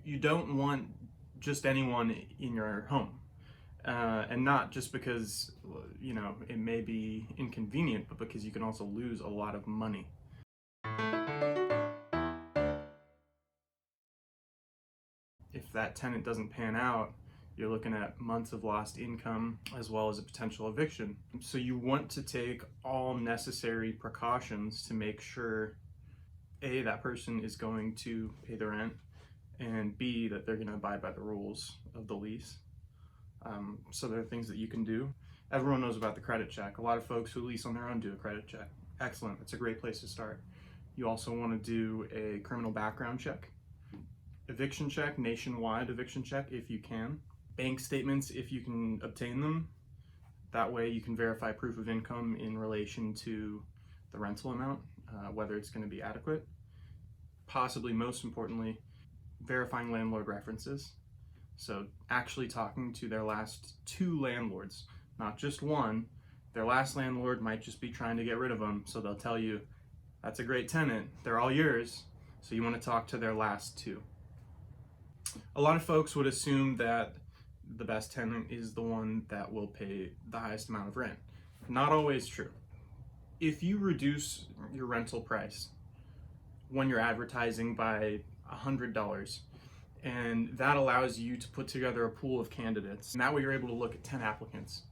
you don't want just anyone in your home. And not just because, you know, it may be inconvenient, but because you can also lose a lot of money. If that tenant doesn't pan out, you're looking at months of lost income as well as a potential eviction. So you want to take all necessary precautions to make sure A, that person is going to pay the rent, and B, that they're going to abide by the rules of the lease. So there are things that you can do. Everyone knows about the credit check. A lot of folks who lease on their own do a credit check. Excellent. It's a great place to start. You also want to do a criminal background check, eviction check, nationwide eviction check if you can, bank statements if you can obtain them. That way you can verify proof of income in relation to the rental amount, whether it's going to be adequate. Possibly most importantly, verifying landlord references. So actually talking to their last 2 landlords, not just one. Their last landlord might just be trying to get rid of them, so they'll tell you, that's a great tenant, they're all yours, so you want to talk to their last 2. A lot of folks would assume that the best tenant is the one that will pay the highest amount of rent. Not always true. If you reduce your rental price when you're advertising by $100, and that allows you to put together a pool of candidates, and that way you're able to look at 10 applicants.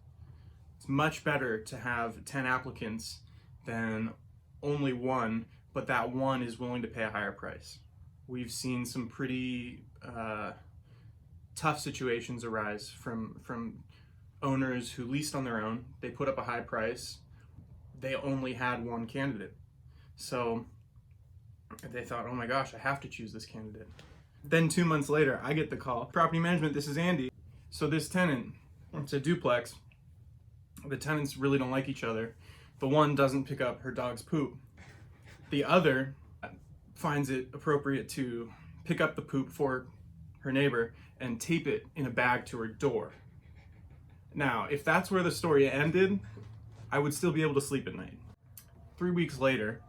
It's much better to have 10 applicants than only one, but that one is willing to pay a higher price. We've seen some pretty tough situations arise from owners who leased on their own. They put up a high price. They only had one candidate. So they thought, oh my gosh, I have to choose this candidate. Then 2 months later, I get the call. Property management, this is Andy. So this tenant, it's a duplex. The tenants really don't like each other. The one doesn't pick up her dog's poop. The other finds it appropriate to pick up the poop for her neighbor and tape it in a bag to her door. Now, if that's where the story ended, I would still be able to sleep at night. 3 weeks later,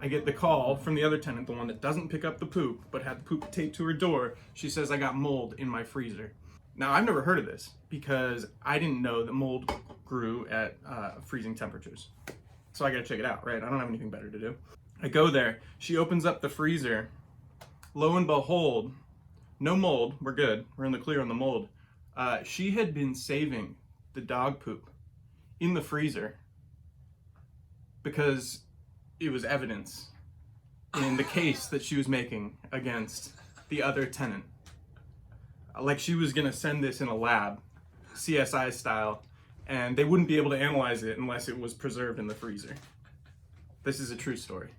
I get the call from the other tenant, the one that doesn't pick up the poop, but had the poop taped to her door. She says, I got mold in my freezer. Now, I've never heard of this because I didn't know that mold grew at freezing temperatures. So I gotta check it out, right? I don't have anything better to do. I go there, she opens up the freezer. Lo and behold, no mold, we're good. We're in the clear on the mold. She had been saving the dog poop in the freezer because it was evidence in the case that she was making against the other tenant. Like she was gonna send this in a lab, CSI style, and they wouldn't be able to analyze it unless it was preserved in the freezer. This is a true story.